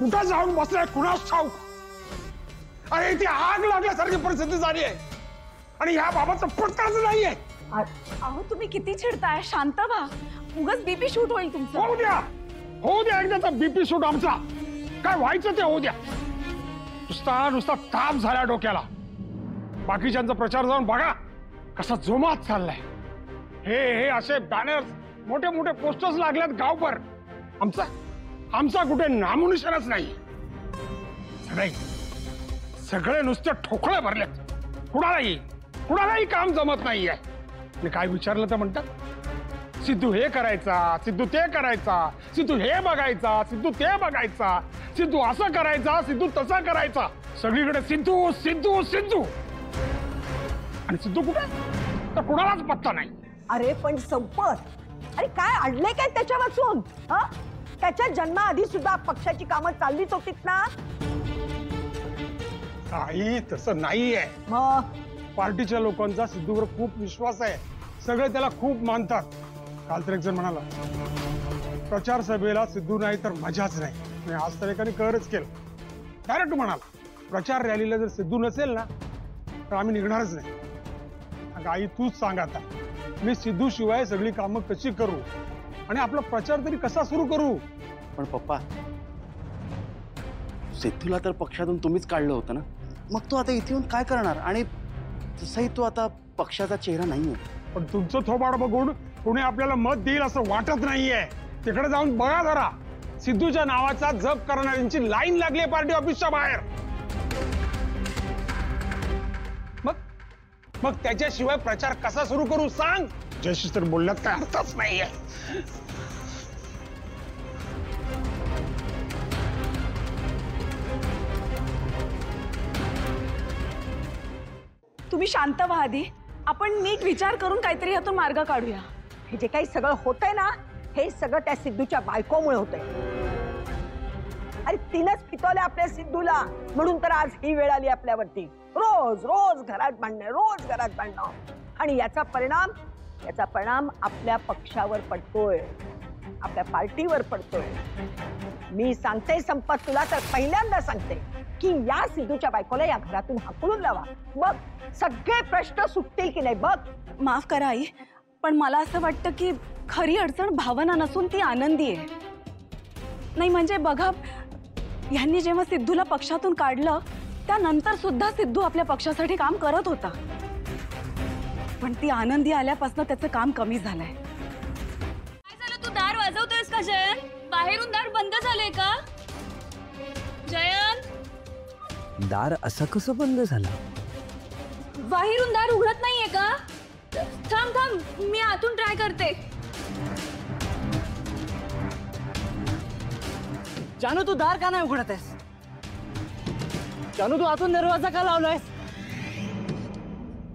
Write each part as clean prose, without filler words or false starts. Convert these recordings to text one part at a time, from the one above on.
कुठं जाऊन बसलाय कुणास ठाऊक. अरे ती आग लागल्यासारखी परिस्थिती झाली आहे आणि ह्या बाबाचं पत्ताच नाहीये. अहो तुम्ही किती चिडताय, शांत व्हा. उगाच बीपी शूट होईल तुमचं. होऊ द्या एकदाचा बीपी शूट आमचा. काय व्हायचं ते होऊ द्या. नुसता ताप झाला डोक्याला. बाकीच्यांचा प्रचार जाऊन बघा कसा जोमात चाललाय. हे असे बॅनर्स, मोठे मोठे पोस्टर्स लागल्यात गावभर. आमचा कुठे नामोनिशाणच नाही. सगळे नुसते ठोकळे भरलेत. कुणालाही काम जमत नाहीये. आणि काय विचारलं तर म्हणतात सिद्धू हे करायचा, सिद्धू ते करायचा, सिद्धू हे बघायचा, सिद्धू ते बघायचा, सिद्धू असं करायचा, सिद्धू तसा करायचा. सगळीकडे सिद्धू सिद्धू सिद्धू. आणि सिद्धू कुठे तर कुणालाच पत्ता नाही. अरे पण संपत, अरे काय अडले काय त्याच्या वाचून? त्याच्या जन्माआधी सुद्धा पक्षाची कामं चाललीच होतीत ना. काही तसं नाहीये. मग पार्टीच्या लोकांचा सिद्धूवर खूप विश्वास आहे. सगळे त्याला खूप मानतात. काल तर एक जण म्हणाला प्रचार सभेला सिद्धू नाही तर मजाच नाही. आणि आज तर एकाने करच केलं. डायरेक्ट म्हणाला प्रचार रॅलीला जर सिद्धू नसेल ना तर आम्ही निघणारच नाही. आई तूच सांग आता, मी सिद्धू शिवाय सगळी कामं कशी करू आणि आपला प्रचार तरी कसा सुरू करू? पण पप्पा, सिद्धूला तर पक्षातून तुम्हीच काढलं होतं ना. मग तो आता इथे येऊन काय करणार? आणि तसंही तो आता पक्षाचा चेहरा नाहीये. पण तुमचं थोबाड बघून कोणी आपल्याला मत देईल असं वाटत नाहीये. तिकडे जाऊन बघा जरा. सिद्धूच्या नावाचा जप करणाऱ्यांची लाईन लागली आहे पार्टी ऑफिसच्या बाहेर. मग त्याच्याशिवाय प्रचार कसा सुरू करू सांग? जयशी तर बोलण्यात काय अर्थच नाहीये. तुम्ही शांत व्हा आधी. आपण नीट विचार करून काहीतरी यातून मार्ग काढूया. हे जे काही सगळं होतंय ना, हे सगळं त्या सिद्धूच्या बायकोमुळे होतंय. अरे तिनंच फितवलं आपल्या सिद्धूला, म्हणून तर आज ही वेळ आली आपल्यावरती. रोज रोज घरात भांडणं, रोज घरात भांडणं. आणि याचा परिणाम आपल्या पक्षावर पडतोय, आपल्या पार्टीवर पडतोय. मी सांगते संपत, तुला तर पहिल्यांदा सांगते की या सिद्धूच्या बायकोला या घरातून हाकलून लावा. बघ सगळे प्रश्न सुटतील की नाही बघ. माफ करा आई, पण मला असं वाटतं की खरी अडचण भावना नसून ती आनंदी आहे. नाही म्हणजे बघा, यांनी जेव्हा सिद्धूला पक्षातून काढलं त्यानंतर सुद्धा सिद्धू आपल्या पक्षासाठी काम करत होता. पण ती आनंदी आल्यापासून त्याचं काम कमी झालंय. काय झालं? तू दार वाजवतोयस का जयंत? बाहेरून दार बंद झालंय का जयंत? दार असं कसं बंद झालं? बाहेरून दार उघडत नाहीये का? थांब मी आतून ट्राय करते. जानू तू दार का नाही उघडत आहेस? जानू तू आतून दरवाजा का लावलायस?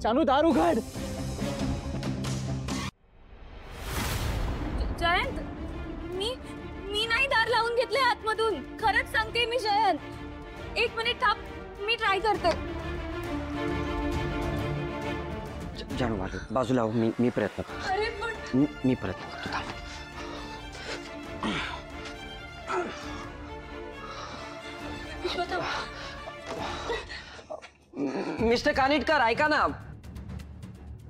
जानू दार उघड. जयंत, मी नाही दार लावून घेतले आतमधून. खरंच सांगते मी जयंत. एक मिनिट थांब, मी ट्राय करते. जानू बाजूला हो, मी प्रयत्न करतो. अरे पण मी प्रयत्न करतो. मिस्टर कानिटकर ऐका ना,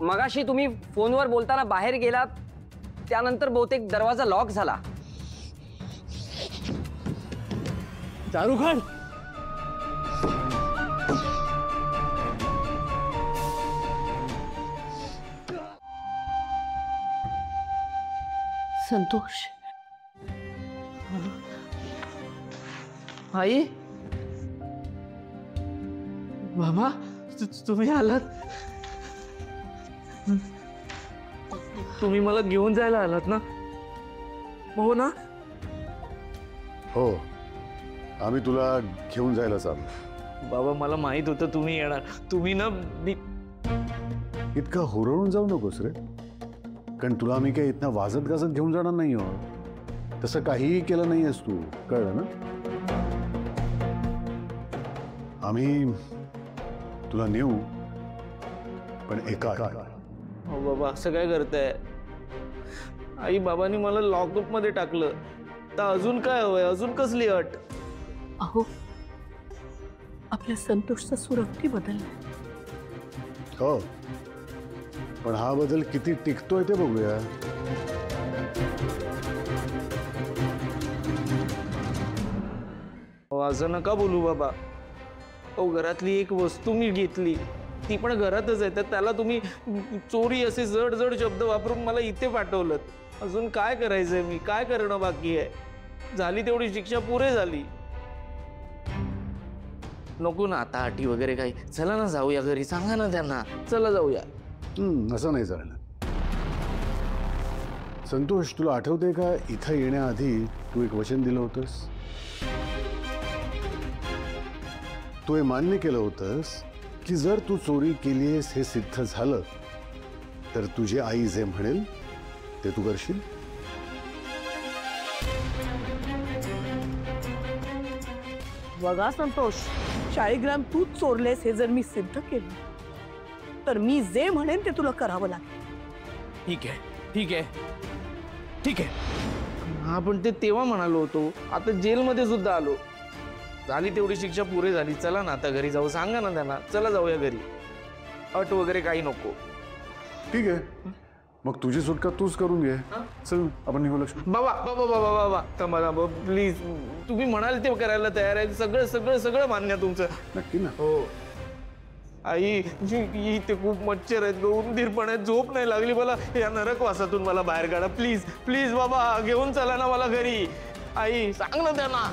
मगाशी तुम्ही फोनवर बोलताना बाहेर गेलात, त्यानंतर बहुतेक दरवाजा लॉक झाला. दार उघड. संतोष, आई, बाबा तुम्ही आलात? तुम्ही मला घेऊन जायला आलात ना? हो ना? हो, आम्ही तुला घेऊन जायला चाललो. बाबा मला माहित होतं तुम्ही येणार. तुम्ही ना इतका हुरळून जाऊ नकोस रे. कारण तुला आम्ही काही इथनं वाजत गाजत घेऊन जाणार नाही आहोत. तसं काहीही केलं नाहीयेस तू, कळलं ना? आम्ही तुला नेऊ, पण एका. हो बाबा, असं काय करताय? आई बाबांनी मला लॉकअप मध्ये टाकलं, तर अजून काय हवंय? अजून कसली अट? अहो, आपल्या संतोषचा सूर अगदी बदललाय. हो, पण हा बदल किती टिकतोय ते बघूया. असं नका बोलू बाबा. अहो, घरातली एक वस्तू मी घेतली, ती पण घरातच आहे, तर त्याला तुम्ही चोरी असे जड जड शब्द वापरून मला इथे पाठवलं. अजून काय करायचंय मी? काय करणं बाकी आहे? झाली तेवढी शिक्षा पुरे झाली. नको ना आता अटी वगैरे काही. चला ना जाऊया घरी. सांगा ना त्यांना. चला जाऊया. असं नाही चालणार. संतोष, तुला आठवते का इथं येण्याआधी तू एक वचन दिलं होतंस? तू हे मान्य केलं होतंस की जर तू चोरी केलीस हे सिद्ध झालं तर तुझी आई जे म्हणेल ते तू करशील. बघा संतोष, शाळीग्राम तूच चोरलेस हे जर मी सिद्ध केलं तर मी जे म्हणेन ते तुला करावं लागेल. ठीक आहे, ठीक आहे, ठीक आहे. हा, पण ते तेव्हा म्हणालो होतो. आता जेलमध्ये सुद्धा आलो. झाली तेवढी शिक्षा पुरे झाली. चला ना आता घरी जाऊ. सांगा ना त्यांना. चला जाऊया घरी. अट वगैरे काही नको. ठीक आहे, मग तुझी सुटका तूच करून घे. चल आपण निघू. लक्ष्मी, बाबा बाबा बाबा बाबा थांबा प्लीज. तुम्ही म्हणाल ते करायला तयार आहे. सगळं सगळं सगळं मान्य तुमचं. नक्की ना? हो. आई, इथे खूप मच्छर आहेत, उंदीरपण आहेत, झोप नाही लागली मला. या नरकवासातून मला बाहेर काढा प्लीज प्लीज. बाबा घेऊन चला ना मला घरी. आई सांग ना त्यांना.